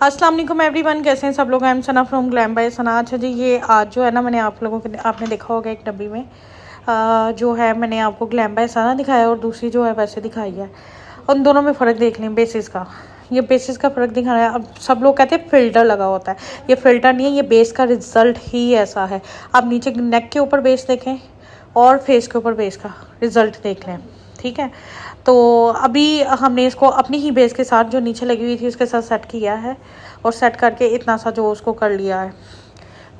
अस्सलाम वालेकुम एवरीवन, कैसे हैं सब लोग। I am Sana from glam by Sana. अच्छा जी, ये आज जो है ना, मैंने आप लोगों के आपने देखा होगा एक डब्बी में जो है मैंने आपको ग्लैम बाय सना दिखाया और दूसरी जो है वैसे दिखाई है। उन दोनों में फ़र्क देख लें बेसिस का। ये बेसिस का फ़र्क दिखाना है। अब सब लोग कहते हैं फ़िल्टर लगा होता है, ये फ़िल्टर नहीं है, ये बेस का रिज़ल्ट ही ऐसा है। आप नीचे नेक के ऊपर बेस देखें और फेस के ऊपर बेस का रिज़ल्ट देख लें, ठीक है। तो अभी हमने इसको अपनी ही बेस के साथ जो नीचे लगी हुई थी उसके साथ सेट किया है और सेट करके इतना सा जो उसको कर लिया है।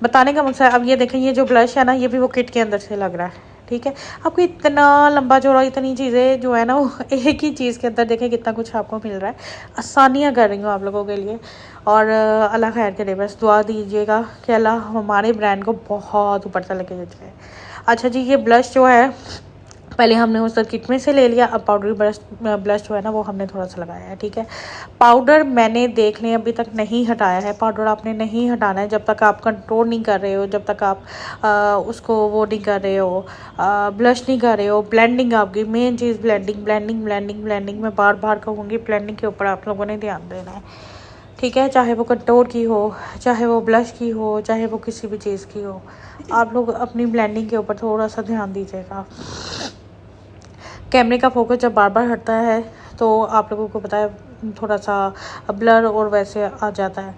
बताने का मकसद, अब ये देखें, ये जो ब्लश है ना, ये भी वो किट के अंदर से लग रहा है, ठीक है। आपको इतना लंबा चौड़ा इतनी चीज़ें जो है ना वो एक ही चीज़ के अंदर देखें कितना कुछ आपको मिल रहा है। आसानियाँ कर रही हूँ आप लोगों के लिए और अल्लाह खैर करे। बस दुआ दीजिएगा कि अल्लाह हमारे ब्रांड को बहुत ऊपर तक लेके जाए। अच्छा जी, ये ब्लश जो है पहले हमने उस किट में से ले लिया। अब पाउडर ब्लश जो है ना वो हमने थोड़ा सा लगाया है, ठीक है। पाउडर मैंने देख लें अभी तक नहीं हटाया है। पाउडर आपने नहीं हटाना है जब तक आप कंट्रोल नहीं कर रहे हो, जब तक आप उसको वो नहीं कर रहे हो, ब्लश नहीं कर रहे हो। ब्लेंडिंग आपकी मेन चीज़, ब्लेंडिंग ब्लेंडिंग ब्लेंडिंग ब्लेंडिंग। मैं बार बार कहूँगी ब्लेंडिंग के ऊपर आप लोगों ने ध्यान देना है, ठीक है। चाहे वो कंटोर की हो, चाहे वो ब्लश की हो, चाहे वो किसी भी चीज़ की हो, आप लोग अपनी ब्लेंडिंग के ऊपर थोड़ा सा ध्यान दीजिएगा। कैमरे का फोकस जब बार बार हटता है तो आप लोगों को पता है थोड़ा सा ब्लर और वैसे आ जाता है।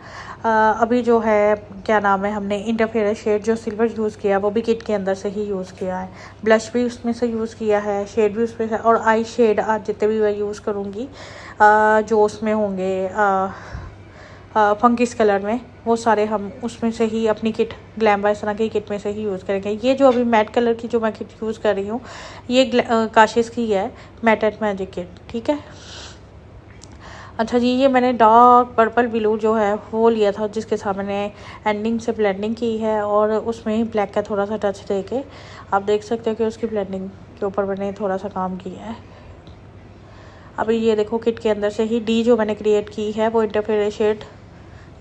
अभी जो है क्या नाम है, हमने इंटरफेरेंस शेड जो सिल्वर यूज़ किया वो भी किट के अंदर से ही यूज़ किया है। ब्लश भी उसमें से यूज़ किया है, शेड भी उसमें से, और आई शेड आज जितने भी मैं यूज़ करूँगी जो उसमें होंगे फंकिस कलर में, वो सारे हम उसमें से ही अपनी किट ग्लैम बाय सना की किट में से ही यूज़ करेंगे। ये जो अभी मैट कलर की जो मैं किट यूज़ कर रही हूँ ये काशिश की है मैट एंड मैजिक किट, ठीक है। अच्छा जी, ये मैंने डार्क पर्पल ब्लू जो है वो लिया था जिसके साथ मैंने एंडिंग से ब्लेंडिंग की है और उसमें ही ब्लैक का थोड़ा सा टच दे के आप देख सकते हो कि उसकी ब्लेंडिंग के ऊपर मैंने थोड़ा सा काम किया है। अभी ये देखो किट के अंदर से ही डी जो मैंने क्रिएट की है वो इंटरफेरेंस शेड,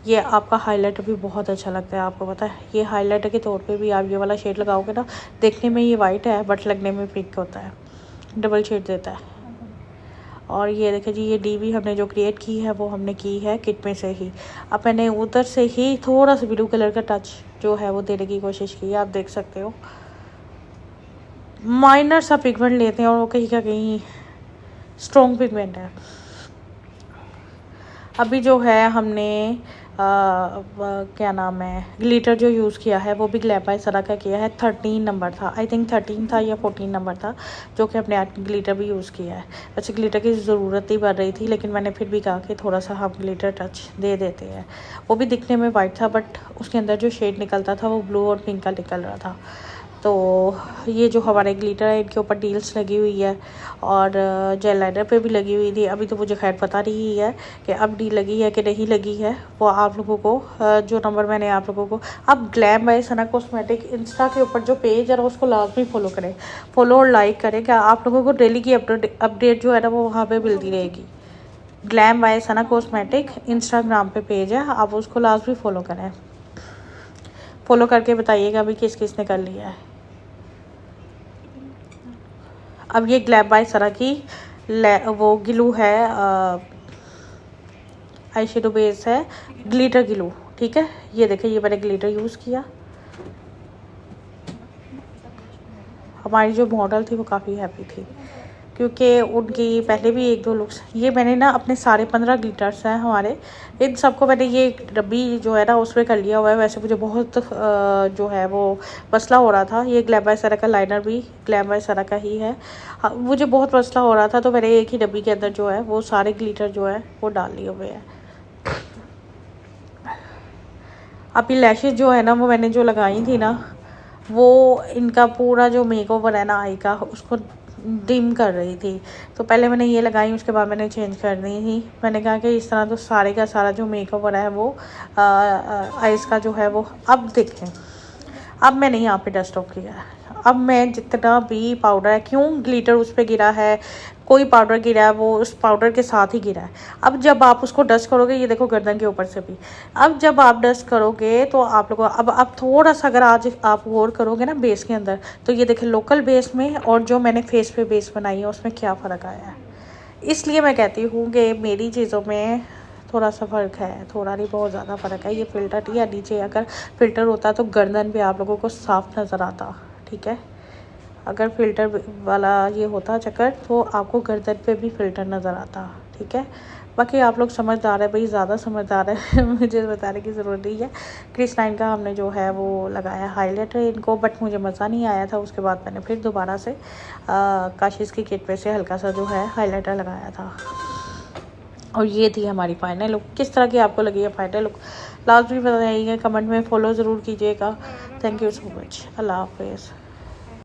ये आपका हाइलाइटर भी बहुत अच्छा लगता है। आपको पता है ये हाइलाइटर के तौर पे भी आप ये वाला शेड लगाओगे ना, देखने में ये वाइट है बट लगने में पिंक होता है, डबल शेड देता है। और ये देखिए जी, ये डी भी हमने जो क्रिएट की है वो हमने की है किट में से ही। अब मैंने उधर से ही थोड़ा सा ब्लू कलर का टच जो है वो देने की कोशिश की है, आप देख सकते हो। माइनर सा पिगमेंट लेते हैं और वो कहीं का कहीं स्ट्रॉन्ग पिगमेंट है। अभी जो है हमने क्या नाम है, ग्लिटर जो यूज़ किया है वो भी ग्लैम बाय सना का किया है। 13 नंबर था, आई थिंक 13 था या 14 नंबर था, जो कि हमने ग्लिटर भी यूज़ किया है। वैसे ग्लिटर की ज़रूरत ही पड़ रही थी लेकिन मैंने फिर भी कहा कि थोड़ा सा हम ग्लिटर टच दे देते हैं। वो भी दिखने में वाइट था बट उसके अंदर जो शेड निकलता था वो ब्लू और पिंक का निकल रहा था। तो ये जो हमारे ग्लिटर है इनके ऊपर डील्स लगी हुई है और जेल लाइनर पे भी लगी हुई थी। अभी तो मुझे खैर पता नहीं है कि अब डील लगी है कि नहीं लगी है, वो आप लोगों को जो नंबर मैंने आप लोगों को, अब glam by Sana cosmetic Insta के ऊपर जो पेज है ना उसको लाजमी फॉलो करें, फॉलो और लाइक करें। क्या आप लोगों को डेली की अपडेट जो है ना वो वहाँ पर मिलती रहेगी। Glam by Sana cosmetic Instagram पे पेज है, आप उसको लाजमी फॉलो करें। फॉलो करके बताइएगा अभी किस किस ने कर लिया है। अब ये ग्लैम बाय सना की वो ग्लू है, आई शेडो बेस है, ग्लिटर ग्लू, ठीक है। ये देखिए ये मैंने ग्लिटर यूज़ किया। हमारी जो मॉडल थी वो काफ़ी हैप्पी थी क्योंकि उनकी पहले भी एक दो लुक्स, ये मैंने ना अपने सारे 15 ग्लिटर्स हैं हमारे, इन सबको मैंने ये डब्बी जो है ना उसमें कर लिया हुआ है। वैसे मुझे बहुत जो है वो मसला हो रहा था। ये ग्लैम बाय सना का लाइनर भी ग्लैम बाय सना का ही है। मुझे बहुत मसला हो रहा था तो मैंने एक ही डब्बी के अंदर जो है वो सारे ग्लिटर जो है वो डाल लिए हुए हैं। अभी लैशेज जो है ना वो मैंने जो लगाई थी ना वो इनका पूरा जो मेकओवर है ना आई का उसको डिम कर रही थी। तो पहले मैंने ये लगाई, उसके बाद मैंने चेंज कर दी थी। मैंने कहा कि इस तरह तो सारे का सारा जो मेकओवर है वो आइस का जो है वो, अब देखें अब मैंने यहाँ पे डस्ट ऑफ किया है। अब मैं जितना भी पाउडर है, क्यों ग्लिटर उस पर गिरा है, कोई पाउडर गिरा है वो उस पाउडर के साथ ही गिरा है। अब जब आप उसको डस्ट करोगे, ये देखो गर्दन के ऊपर से भी, अब जब आप डस्ट करोगे तो आप लोगों अब आप थोड़ा सा अगर आज आप गौर करोगे ना बेस के अंदर, तो ये देखें लोकल बेस में और जो मैंने फेस पे बेस बनाई है उसमें क्या फ़र्क आया है। इसलिए मैं कहती हूँ कि मेरी चीज़ों में थोड़ा सा फ़र्क है, थोड़ा नहीं बहुत ज़्यादा फ़र्क है। ये फ़िल्टर या नीचे अगर फ़िल्टर होता तो गर्दन पे आप लोगों को साफ नज़र आता, ठीक है। अगर फ़िल्टर वाला ये होता चक्कर तो आपको गर्दन पे भी फ़िल्टर नज़र आता, ठीक है। बाकी आप लोग समझदार है भाई, ज़्यादा समझदार है मुझे बताने की ज़रूरत नहीं है। क्रिस 9 का हमने जो है वो लगाया हाईलाइटर इनको, बट मुझे मज़ा नहीं आया था। उसके बाद मैंने फिर दोबारा से काशिश की किट पे से हल्का सा जो है हाईलाइटर लगाया था। और ये थी हमारी फाइनल लुक। किस तरह की आपको लगी है फाइनल लुक, लास्ट भी बताइएगा कमेंट में, फॉलो ज़रूर कीजिएगा। Thank you so much. अल्लाह हाफिज़।